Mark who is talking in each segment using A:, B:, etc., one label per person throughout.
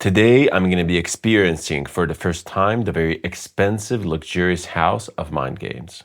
A: Today, I'm going to be experiencing for the first time the very expensive, luxurious house of mind games.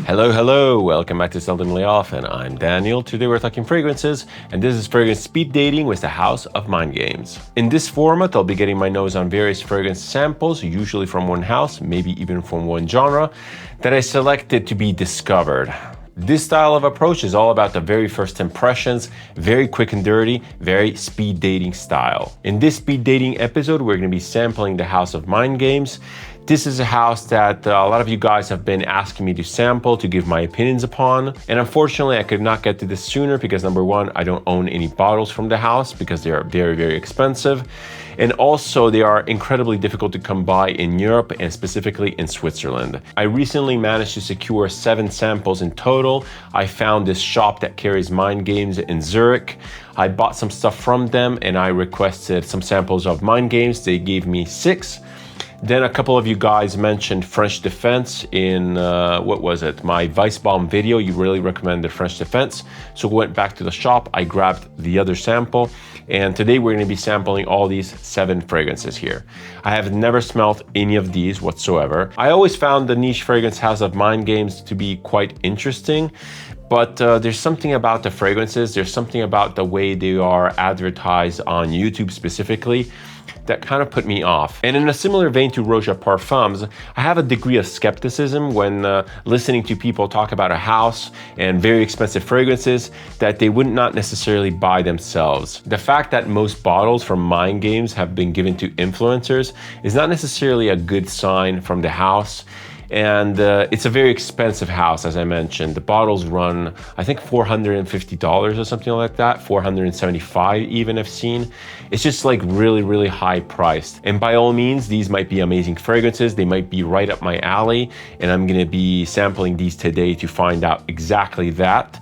A: Hello, welcome back to Seldomly Often. I'm Daniel. Today we're talking fragrances, and this is fragrance speed dating with the House of Mind Games. In this format, I'll be getting my nose on various fragrance samples, usually from one house, maybe even from one genre, that I selected to be discovered. This style of approach is all about the very first impressions, very quick and dirty, very speed dating style. In this speed dating episode, we're going to be sampling the House of Mind Games. This is a house that a lot of you guys have been asking me to sample, to give my opinions upon. And unfortunately, I could not get to this sooner because number one, I don't own any bottles from the house because they are very, very expensive. And also they are incredibly difficult to come by in Europe and specifically in Switzerland. I recently managed to secure 7 samples in total. I found this shop that carries Mind Games in Zurich. I bought some stuff from them and I requested some samples of Mind Games. They gave me 6. Then a couple of you guys mentioned French Defense in, my Weissbaum video. You really recommended French Defense. So we went back to the shop, I grabbed the other sample, and today we're gonna be sampling all these 7 fragrances here. I have never smelled any of these whatsoever. I always found the niche fragrance House of Mind Games to be quite interesting, but there's something about the fragrances, there's something about the way they are advertised on YouTube specifically, that kind of put me off. And in a similar vein to Perfumes, I have a degree of skepticism when listening to people talk about a house and very expensive fragrances that they would not necessarily buy themselves. The fact that most bottles from Mind Games have been given to influencers is not necessarily a good sign from the house. And it's a very expensive house, as I mentioned. The bottles run, I think, $450 or something like that, $475 even I've seen. It's just like really, really high priced. And by all means, these might be amazing fragrances. They might be right up my alley. And I'm gonna be sampling these today to find out exactly that.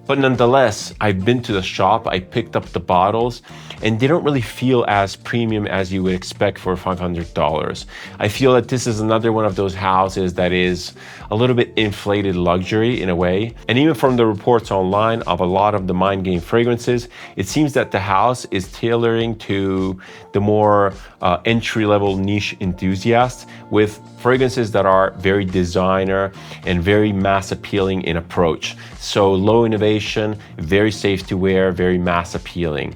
A: But nonetheless, I've been to the shop, I picked up the bottles, and they don't really feel as premium as you would expect for $500. I feel that this is another one of those houses that is a little bit inflated luxury in a way. And even from the reports online of a lot of the Mind Game fragrances, it seems that the house is tailoring to the more entry-level niche enthusiasts with fragrances that are very designer and very mass appealing in approach. So low innovation, very safe to wear, very mass appealing.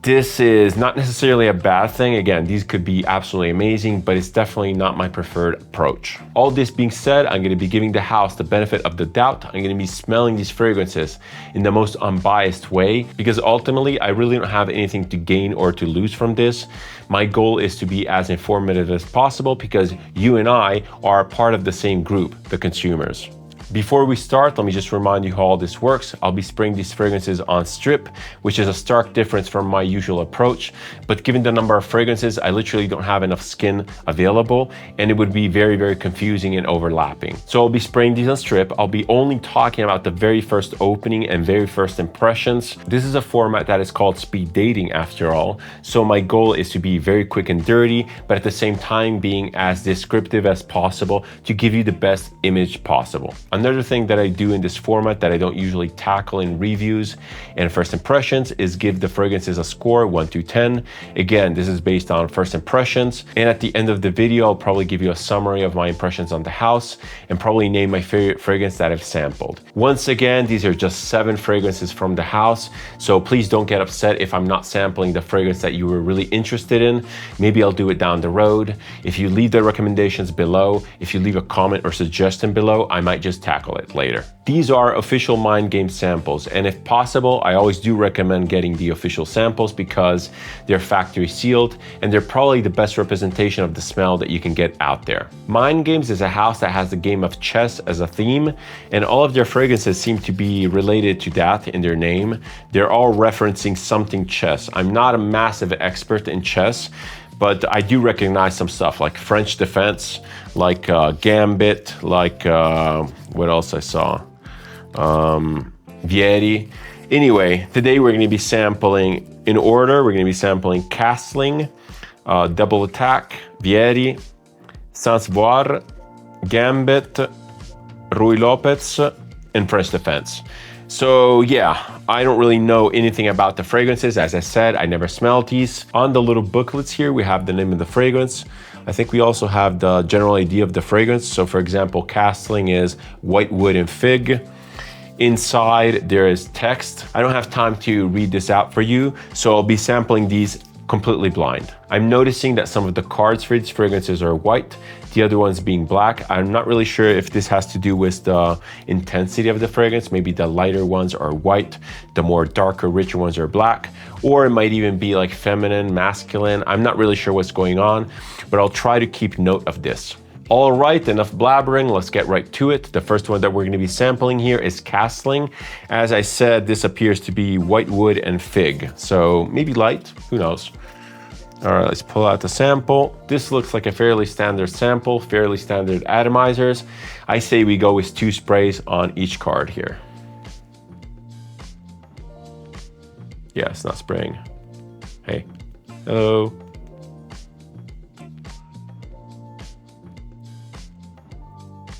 A: This is not necessarily a bad thing. Again, these could be absolutely amazing, but it's definitely not my preferred approach. All this being said, I'm going to be giving the house the benefit of the doubt. I'm going to be smelling these fragrances in the most unbiased way because ultimately I really don't have anything to gain or to lose from this. My goal is to be as informative as possible because you and I are part of the same group, the consumers. Before we start, let me just remind you how all this works. I'll be spraying these fragrances on strip, which is a stark difference from my usual approach. But given the number of fragrances, I literally don't have enough skin available, and it would be very, very confusing and overlapping. So I'll be spraying these on strip. I'll be only talking about the very first opening and very first impressions. This is a format that is called speed dating after all. So my goal is to be very quick and dirty, but at the same time being as descriptive as possible to give you the best image possible. Another thing that I do in this format that I don't usually tackle in reviews and first impressions is give the fragrances a score 1 to 10. Again, this is based on first impressions. And at the end of the video, I'll probably give you a summary of my impressions on the house and probably name my favorite fragrance that I've sampled. Once again, these are just 7 fragrances from the house. So please don't get upset if I'm not sampling the fragrance that you were really interested in. Maybe I'll do it down the road. If you leave the recommendations below, if you leave a comment or suggestion below, I might just tackle it later. These are official Mind Game samples, and if possible, I always do recommend getting the official samples because they're factory sealed and they're probably the best representation of the smell that you can get out there. Mind Games is a house that has the game of chess as a theme, and all of their fragrances seem to be related to that in their name. They're all referencing something chess. I'm not a massive expert in chess, but I do recognize some stuff like French Defense, like Gambit, like what else I saw? Vieri. Anyway, today we're going to be sampling in order. We're going to be sampling Castlings, Double Attack, Vieri, Voir, Gambit, Ruy Lopez, and French Defense. So yeah, I don't really know anything about the fragrances. As I said, I never smelled these. On the little booklets here, we have the name of the fragrance. I think we also have the general idea of the fragrance. So for example, Castling is white wood and fig. Inside there is text. I don't have time to read this out for you, so I'll be sampling these completely blind. I'm noticing that some of the cards for these fragrances are white, the other ones being black. I'm not really sure if this has to do with the intensity of the fragrance. Maybe the lighter ones are white, the more darker, richer ones are black, or it might even be like feminine, masculine. I'm not really sure what's going on, but I'll try to keep note of this. All right, enough blabbering, let's get right to it. The first one that we're gonna be sampling here is Castling. As I said, this appears to be white wood and fig, so maybe light, who knows. All right, let's pull out the sample. This looks like a fairly standard sample, fairly standard atomizers. I say we go with 2 sprays on each card here. Yeah, it's not spraying. Hey, hello.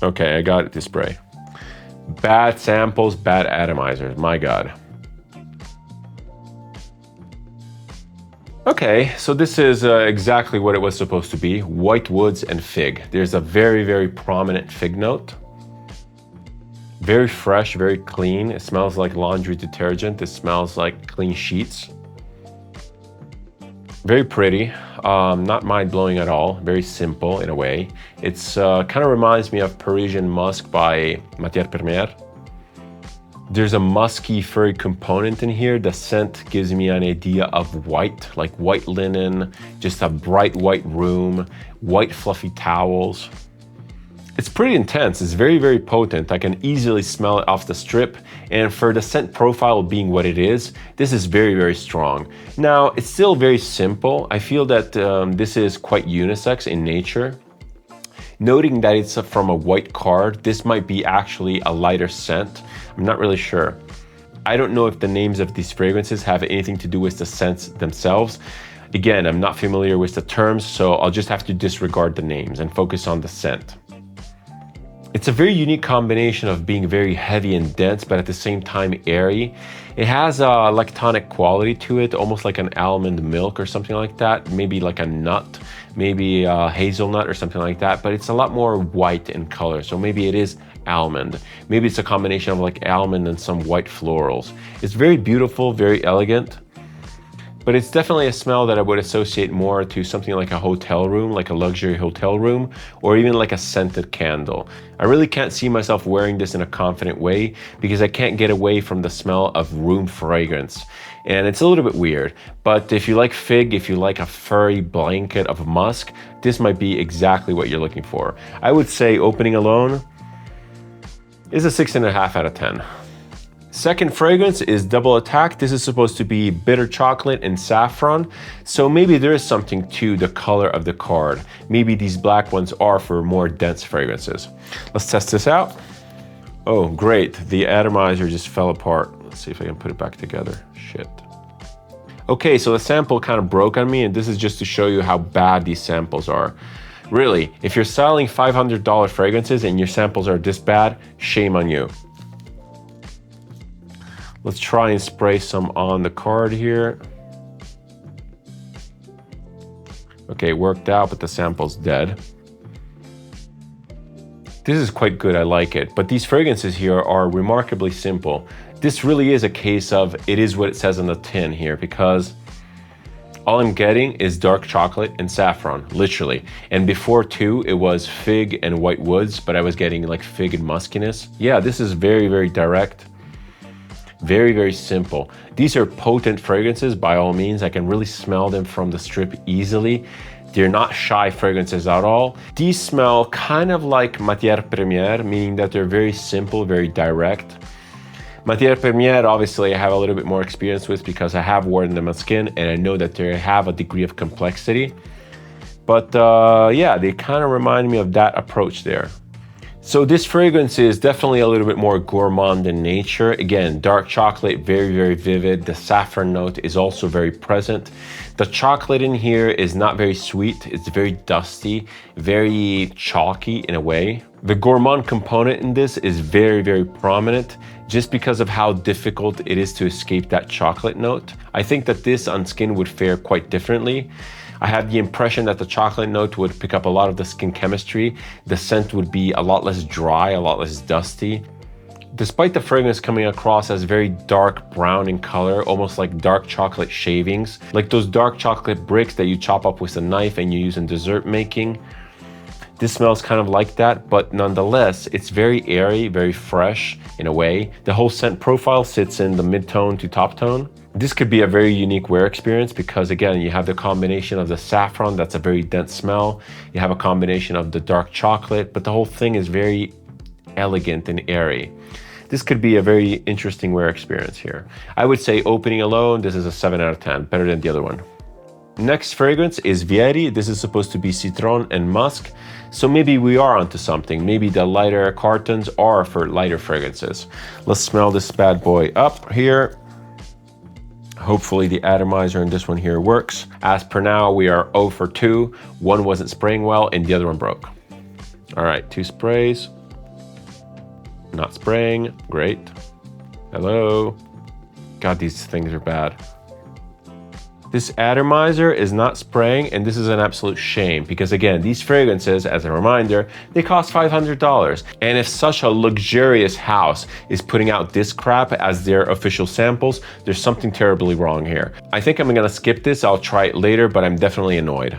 A: Okay, I got it to spray. Bad samples, bad atomizers, my God. Okay, so this is exactly what it was supposed to be, white woods and fig. There's a very, very prominent fig note. Very fresh, very clean. It smells like laundry detergent. It smells like clean sheets. Very pretty, not mind-blowing at all, very simple in a way. It's kind of reminds me of Parisian Musk by Matière Première. There's a musky, furry component in here. The scent gives me an idea of white, like white linen, just a bright white room, white fluffy towels. It's pretty intense, it's very, very potent. I can easily smell it off the strip. And for the scent profile being what it is, this is very, very strong. Now, it's still very simple. I feel that this is quite unisex in nature. Noting that it's from a white card, this might be actually a lighter scent. I'm not really sure. I don't know if the names of these fragrances have anything to do with the scents themselves. Again, I'm not familiar with the terms, so I'll just have to disregard the names and focus on the scent. It's a very unique combination of being very heavy and dense, but at the same time airy. It has a lactonic quality to it, almost like an almond milk or something like that. Maybe like a nut, maybe a hazelnut or something like that, but it's a lot more white in color. So maybe it is almond. Maybe it's a combination of like almond and some white florals. It's very beautiful, very elegant. But it's definitely a smell that I would associate more to something like a hotel room, like a luxury hotel room, or even like a scented candle. I really can't see myself wearing this in a confident way because I can't get away from the smell of room fragrance. And it's a little bit weird, but if you like fig, if you like a furry blanket of musk, this might be exactly what you're looking for. I would say opening alone is a 6.5 out of 10. Second fragrance is Double Attack. This is supposed to be bitter chocolate and saffron. So maybe there is something to the color of the card. Maybe these black ones are for more dense fragrances. Let's test this out. Oh, great. The atomizer just fell apart. Let's see if I can put it back together. Shit. Okay, so the sample kind of broke on me, and this is just to show you how bad these samples are. Really, if you're selling $500 fragrances and your samples are this bad, shame on you. Let's try and spray some on the card here. Okay, it worked out, but the sample's dead. This is quite good, I like it. But these fragrances here are remarkably simple. This really is a case of it is what it says on the tin here, because all I'm getting is dark chocolate and saffron, literally. And before too, it was fig and white woods, but I was getting like fig and muskiness. Yeah, this is very, very direct. Very, very simple. These are potent fragrances by all means. I can really smell them from the strip easily. They're not shy fragrances at all. These smell kind of like Matière Première, meaning that they're very simple, very direct. Matière Première, obviously, I have a little bit more experience with because I have worn them on skin and I know that they have a degree of complexity. But yeah, they kind of remind me of that approach there. So this fragrance is definitely a little bit more gourmand in nature. Again, dark chocolate, very, very vivid. The saffron note is also very present. The chocolate in here is not very sweet. It's very dusty, very chalky in a way. The gourmand component in this is very, very prominent. just because of how difficult it is to escape that chocolate note. I think that this on skin would fare quite differently. I had the impression that the chocolate note would pick up a lot of the skin chemistry. The scent would be a lot less dry, a lot less dusty. Despite the fragrance coming across as very dark brown in color, almost like dark chocolate shavings, like those dark chocolate bricks that you chop up with a knife and you use in dessert making. This smells kind of like that, but nonetheless, it's very airy, very fresh in a way. The whole scent profile sits in the mid-tone to top tone. This could be a very unique wear experience because again, you have the combination of the saffron, that's a very dense smell. You have a combination of the dark chocolate, but the whole thing is very elegant and airy. This could be a very interesting wear experience here. I would say opening alone, this is a 7 out of 10, better than the other one. Next fragrance is Vieri. This is supposed to be citron and musk. So maybe we are onto something. Maybe the lighter cartons are for lighter fragrances. Let's smell this bad boy up here. Hopefully the atomizer in this one here works. As per now, we are 0 for 2. One wasn't spraying well and the other one broke. All right, 2 sprays. Not spraying, great. Hello. God, these things are bad. This atomizer is not spraying, and this is an absolute shame because again, these fragrances, as a reminder, they cost $500. And if such a luxurious house is putting out this crap as their official samples, there's something terribly wrong here. I think I'm gonna skip this, I'll try it later, but I'm definitely annoyed.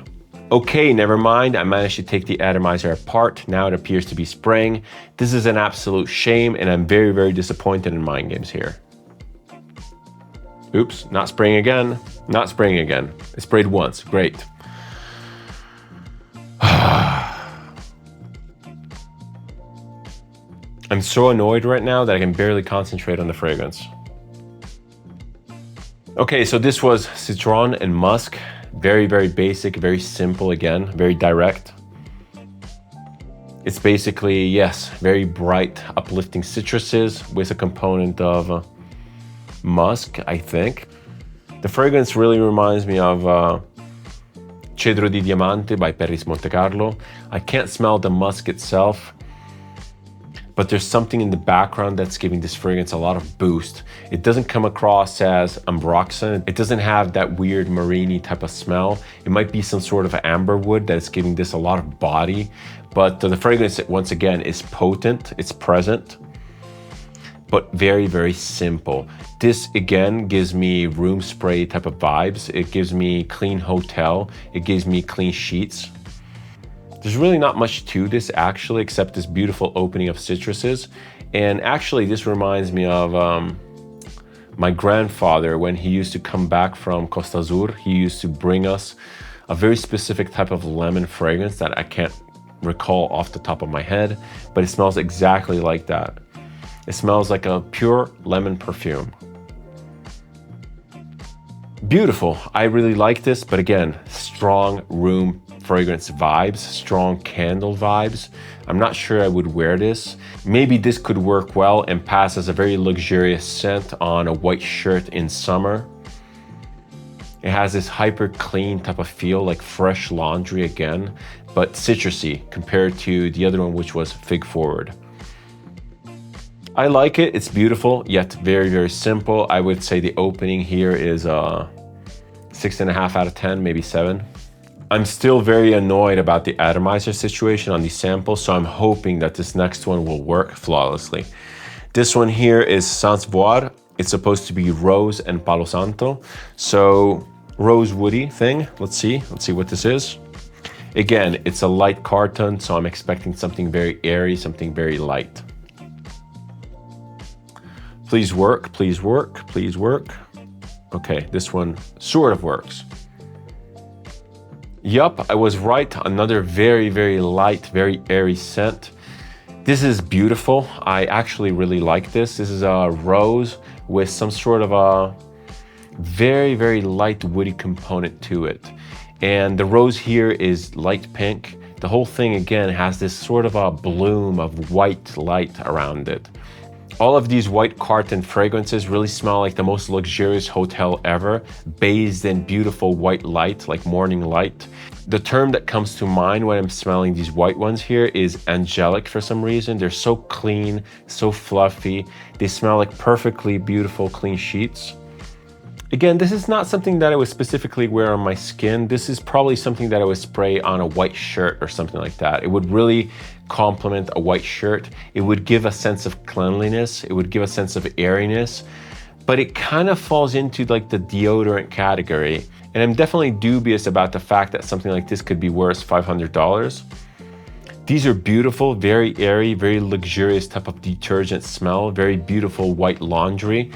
A: Okay, never mind, I managed to take the atomizer apart. Now it appears to be spraying. This is an absolute shame, and I'm very, very disappointed in Mind Games here. Oops, not spraying again. Not spraying again. It sprayed once, great. I'm so annoyed right now that I can barely concentrate on the fragrance. Okay, so this was citron and musk. Very, very basic, very simple again, very direct. It's basically, yes, very bright, uplifting citruses with a component of musk, I think. The fragrance really reminds me of Cedro di Diamante by Paris Monte Carlo. I can't smell the musk itself, but there's something in the background that's giving this fragrance a lot of boost. It doesn't come across as ambroxan. It doesn't have that weird marini type of smell. It might be some sort of amber wood that's giving this a lot of body, but the fragrance, once again, is potent, it's present, but very, very simple. This again gives me room spray type of vibes. It gives me clean hotel. It gives me clean sheets. There's really not much to this actually, except this beautiful opening of citruses. And actually this reminds me of my grandfather when he used to come back from Costa Azur. He used to bring us a very specific type of lemon fragrance that I can't recall off the top of my head, but it smells exactly like that. It smells like a pure lemon perfume. Beautiful, I really like this, but again, strong room fragrance vibes, strong candle vibes. I'm not sure I would wear this. Maybe this could work well and pass as a very luxurious scent on a white shirt in summer. It has this hyper clean type of feel, like fresh laundry again, but citrusy compared to the other one, which was fig forward. I like it, it's beautiful, yet very, very simple. I would say the opening here is 6.5 out of 10, maybe 7. I'm still very annoyed about the atomizer situation on these samples, so I'm hoping that this next one will work flawlessly. This one here is Sans Voir. It's supposed to be rose and palo santo. So rose woody thing, let's see what this is. Again, it's a light carton, so I'm expecting something very airy, something very light. Please work, please work, please work. Okay, this one sort of works. Yup, I was right. Another very, very light, very airy scent. This is beautiful. I actually really like this. This is a rose with some sort of a very, very light woody component to it. And the rose here is light pink. The whole thing again has this sort of a bloom of white light around it. All of these white carton fragrances really smell like the most luxurious hotel ever, bathed in beautiful white light, like morning light. The term that comes to mind when I'm smelling these white ones here is angelic for some reason. They're so clean, so fluffy. They smell like perfectly beautiful, clean sheets. Again, this is not something that I would specifically wear on my skin. This is probably something that I would spray on a white shirt or something like that. It would really complement a white shirt. It would give a sense of cleanliness. It would give a sense of airiness, but it kind of falls into like the deodorant category. And I'm definitely dubious about the fact that something like this could be worth $500. These are beautiful, very airy, very luxurious type of detergent smell, very beautiful white laundry.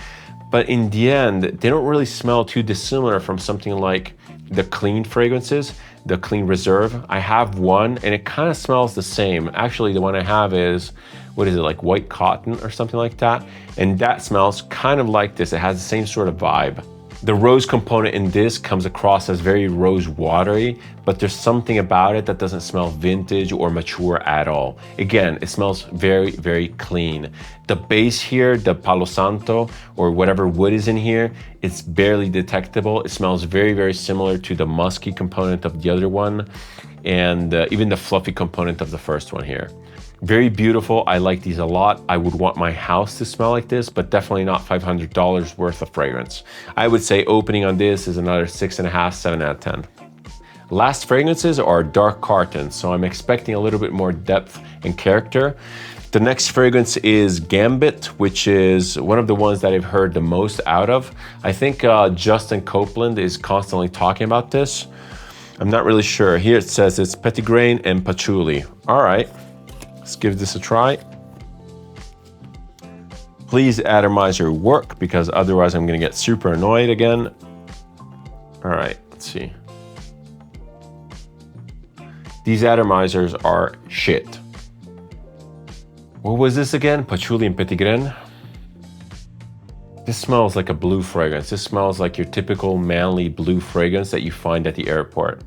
A: But in the end, they don't really smell too dissimilar from something like the clean fragrances, the clean reserve. I have one and it kind of smells the same. Actually, the one I have is, what is it, like white cotton or something like that? And that smells kind of like this. It has the same sort of vibe. The rose component in this comes across as very rose watery, but there's something about it that doesn't smell vintage or mature at all. Again, it smells very, very clean. The base here, the Palo Santo or whatever wood is in here, it's barely detectable. It smells very, very similar to the musky component of the other one and even the fluffy component of the first one here. Very beautiful. I like these a lot. I would want my house to smell like this, but definitely not $500 worth of fragrance. I would say opening on this is another 6.5, 7 out of 10. Last fragrances are dark cartons, so I'm expecting a little bit more depth and character. The next fragrance is Gambit, which is one of the ones that I've heard the most out of. I think Justin Copeland is constantly talking about this. I'm not really sure. Here it says it's petitgrain and patchouli. All right. Let's give this a try. Please atomizer work because otherwise I'm gonna get super annoyed again. All right, let's see. These atomizers are shit. What was this again? Patchouli and petitgrain. This smells like a blue fragrance. This smells like your typical manly blue fragrance that you find at the airport.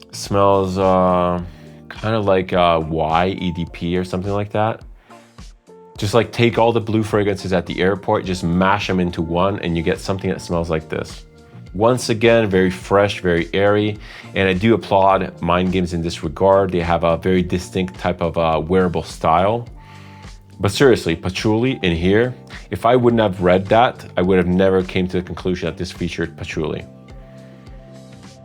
A: It smells kind of like Y EDP or something like that. Just like take all the blue fragrances at the airport, just mash them into one and you get something that smells like this. Once again, very fresh, very airy, and I do applaud Mind Games in this regard. They have a very distinct type of wearable style. But seriously, patchouli in here, if I wouldn't have read that, I would have never came to the conclusion that this featured patchouli.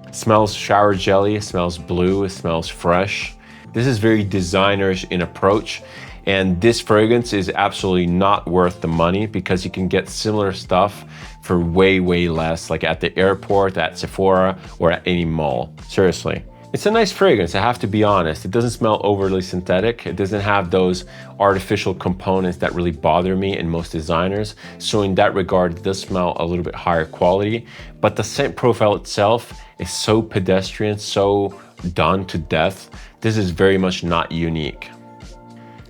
A: It smells shower jelly, it smells blue, it smells fresh. This is very designerish in approach, and this fragrance is absolutely not worth the money because you can get similar stuff for way, way less, like at the airport, at Sephora, or at any mall. Seriously. It's a nice fragrance, I have to be honest. It doesn't smell overly synthetic. It doesn't have those artificial components that really bother me in most designers. So in that regard, it does smell a little bit higher quality, but the scent profile itself is so pedestrian, so done to death. This is very much not unique.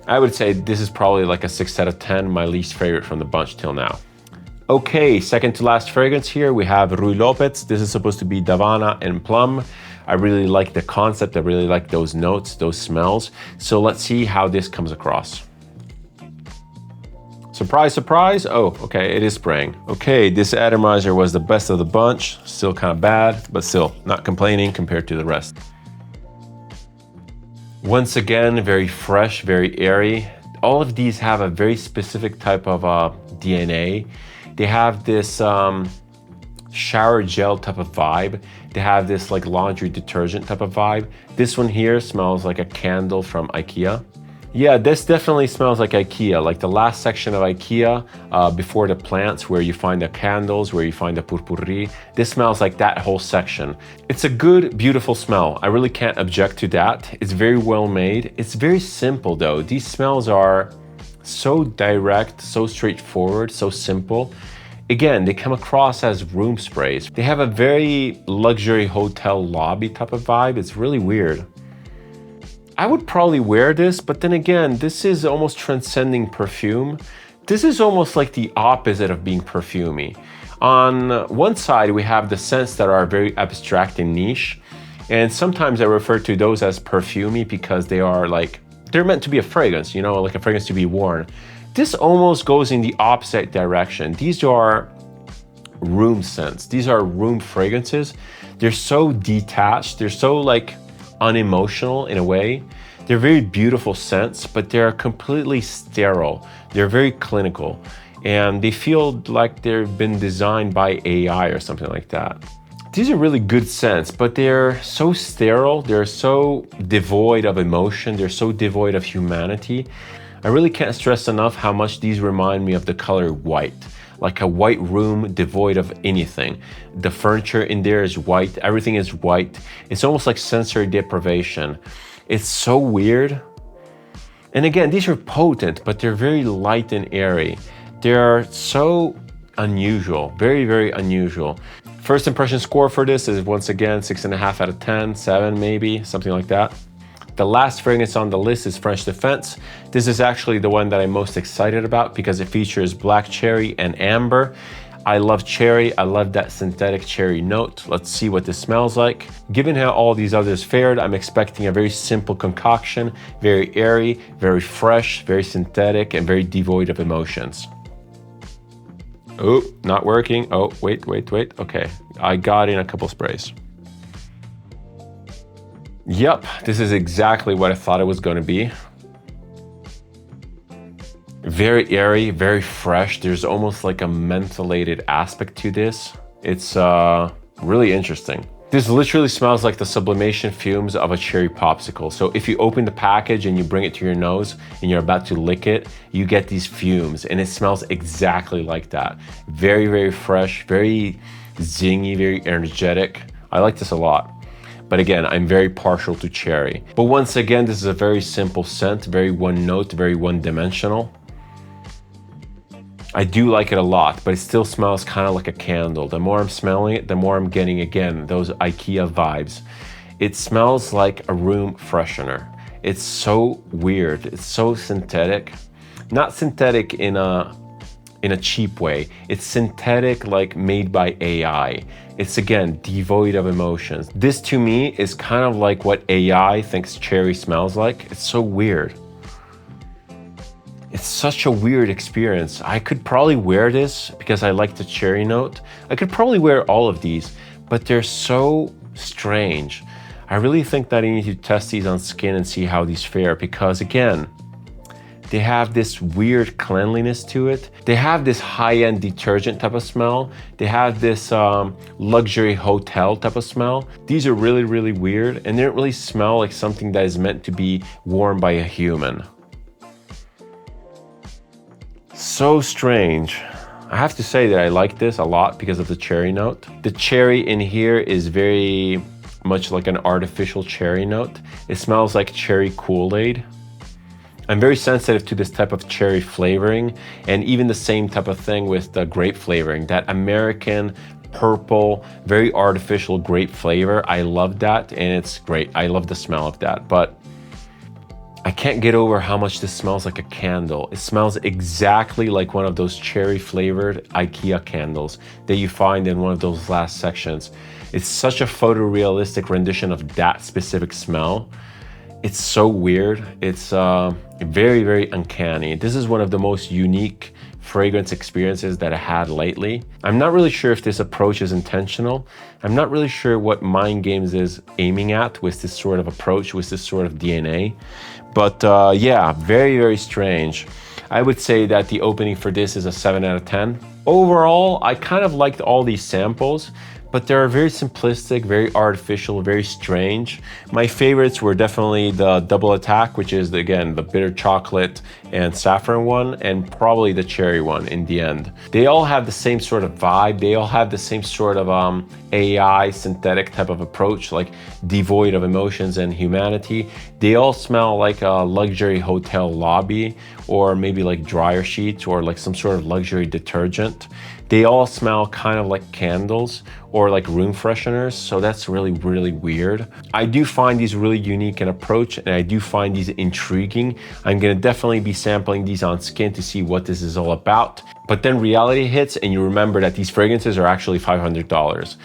A: I would say this is probably like a 6 out of 10, my least favorite from the bunch till now. Okay, second to last fragrance here, we have Ruy Lopez. This is supposed to be Davana and Plum. I really like the concept. I really like those notes, those smells. So let's see how this comes across. Surprise, surprise. Oh, okay, it is spraying. Okay, this atomizer was the best of the bunch. Still kind of bad, but still not complaining compared to the rest. Once again, very fresh, very airy. All of these have a very specific type of DNA. They have this shower gel type of vibe. They have this like laundry detergent type of vibe. This one here smells like a candle from IKEA. Yeah, this definitely smells like IKEA, like the last section of IKEA before the plants where you find the candles, where you find the purpurri. This smells like that whole section. It's a good, beautiful smell. I really can't object to that. It's very well made. It's very simple though. These smells are so direct, so straightforward, so simple. Again, they come across as room sprays. They have a very luxury hotel lobby type of vibe. It's really weird. I would probably wear this, but then again, this is almost transcending perfume. This is almost like the opposite of being perfumey. On one side, we have the scents that are very abstract and niche, and sometimes I refer to those as perfumey because they are like, they're meant to be a fragrance, you know, like a fragrance to be worn. This almost goes in the opposite direction. These are room scents. These are room fragrances. They're so detached. They're so like unemotional in a way. They're very beautiful scents, but they're completely sterile. They're very clinical, and they feel like they've been designed by AI or something like that. These are really good scents, but they're so sterile. They're so devoid of emotion. They're so devoid of humanity. I really can't stress enough how much these remind me of the color white. Like a white room devoid of anything. The furniture in there is white, everything is white. It's almost like sensory deprivation. It's so weird. And again, these are potent, but they're very light and airy. They're so unusual, very, very unusual. First impression score for this is once again 6.5 out of 10, 7 maybe, something like that. The last fragrance on the list is French Defense. This is actually the one that I'm most excited about because it features black cherry and amber. I love cherry, I love that synthetic cherry note. Let's see what this smells like. Given how all these others fared, I'm expecting a very simple concoction, very airy, very fresh, very synthetic, and very devoid of emotions. Oh, not working. Oh, wait. Okay, I got in a couple sprays. Yep, this is exactly what I thought it was going to be. Very airy, very fresh. There's almost like a mentholated aspect to this. It's really interesting. This literally smells like the sublimation fumes of a cherry popsicle. So if you open the package and you bring it to your nose and you're about to lick it, you get these fumes and it smells exactly like that. Very, very fresh, very zingy, very energetic. I like this a lot. But again, I'm very partial to cherry. But once again, this is a very simple scent, very one note, very one dimensional. I do like it a lot, but it still smells kind of like a candle. The more I'm smelling it, the more I'm getting, again, those IKEA vibes. It smells like a room freshener. It's so weird. It's so synthetic. Not synthetic in a cheap way. It's synthetic, like made by AI. It's again, devoid of emotions. This to me is kind of like what AI thinks cherry smells like. It's so weird. It's such a weird experience. I could probably wear this because I like the cherry note. I could probably wear all of these, but they're so strange. I really think that I need to test these on skin and see how these fare because again, they have this weird cleanliness to it. They have this high-end detergent type of smell. They have this luxury hotel type of smell. These are really, really weird and they don't really smell like something that is meant to be worn by a human. So strange. I have to say that I like this a lot because of the cherry note. The cherry in here is very much like an artificial cherry note. It smells like cherry Kool-Aid. I'm very sensitive to this type of cherry flavoring and even the same type of thing with the grape flavoring, that American purple, very artificial grape flavor. I love that and it's great. I love the smell of that, but I can't get over how much this smells like a candle. It smells exactly like one of those cherry flavored IKEA candles that you find in one of those last sections. It's such a photorealistic rendition of that specific smell. It's so weird. It's very, very uncanny. This is one of the most unique fragrance experiences that I had lately. I'm not really sure if this approach is intentional. I'm not really sure what Mind Games is aiming at with this sort of approach, with this sort of DNA. But yeah, very, very strange. I would say that the opening for this is a 7 out of 10. Overall, I kind of liked all these samples, but they're very simplistic, very artificial, very strange. My favorites were definitely the double attack, which is again the bitter chocolate and saffron one, and probably the cherry one in the end. They all have the same sort of vibe. They all have the same sort of AI synthetic type of approach, like devoid of emotions and humanity. They all smell like a luxury hotel lobby, or maybe like dryer sheets, or like some sort of luxury detergent. They all smell kind of like candles or like room fresheners, so that's really, really weird. I do find these really unique in approach, and I do find these intriguing. I'm gonna definitely be sampling these on skin to see what this is all about. But then reality hits and you remember that these fragrances are actually $500.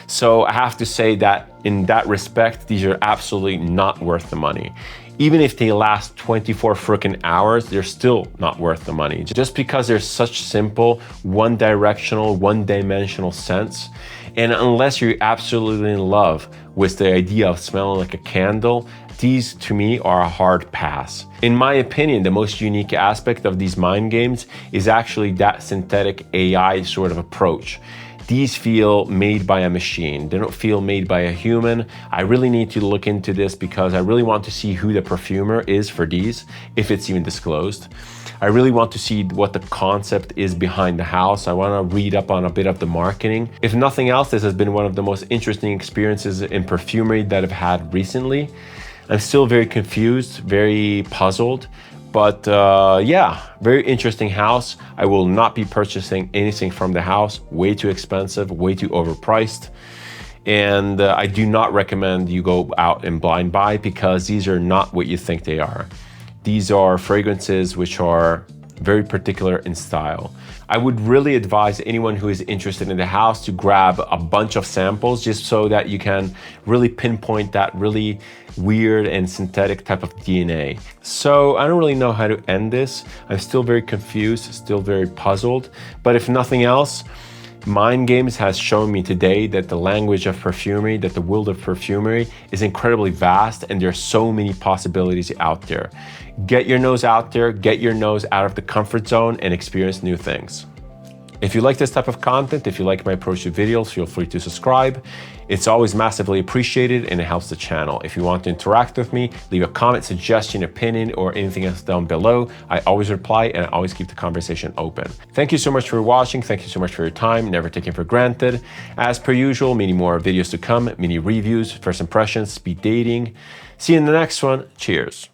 A: So I have to say that in that respect, these are absolutely not worth the money. Even if they last 24 freaking hours, they're still not worth the money. Just because they're such simple, one-directional, one-dimensional scents. And unless you're absolutely in love with the idea of smelling like a candle, these to me are a hard pass. In my opinion, the most unique aspect of these mind games is actually that synthetic AI sort of approach. These feel made by a machine. They don't feel made by a human. I really need to look into this because I really want to see who the perfumer is for these, if it's even disclosed. I really want to see what the concept is behind the house. I want to read up on a bit of the marketing. If nothing else, this has been one of the most interesting experiences in perfumery that I've had recently. I'm still very confused, very puzzled. But yeah, very interesting house. I will not be purchasing anything from the house. Way too expensive, way too overpriced. And I do not recommend you go out and blind buy because these are not what you think they are. These are fragrances which are very particular in style. I would really advise anyone who is interested in the house to grab a bunch of samples just so that you can really pinpoint that really weird and synthetic type of DNA. So I don't really know how to end this. I'm still very confused, still very puzzled. But if nothing else, Mind Games has shown me today that the language of perfumery, that the world of perfumery is incredibly vast and there's so many possibilities out there. Get your nose out there, get your nose out of the comfort zone and experience new things. If you like this type of content, if you like my approach to videos, feel free to subscribe. It's always massively appreciated and it helps the channel. If you want to interact with me, leave a comment, suggestion, opinion, or anything else down below. I always reply and I always keep the conversation open. Thank you so much for watching. Thank you so much for your time. Never taken for granted. As per usual, many more videos to come, mini reviews, first impressions, speed dating. See you in the next one. Cheers.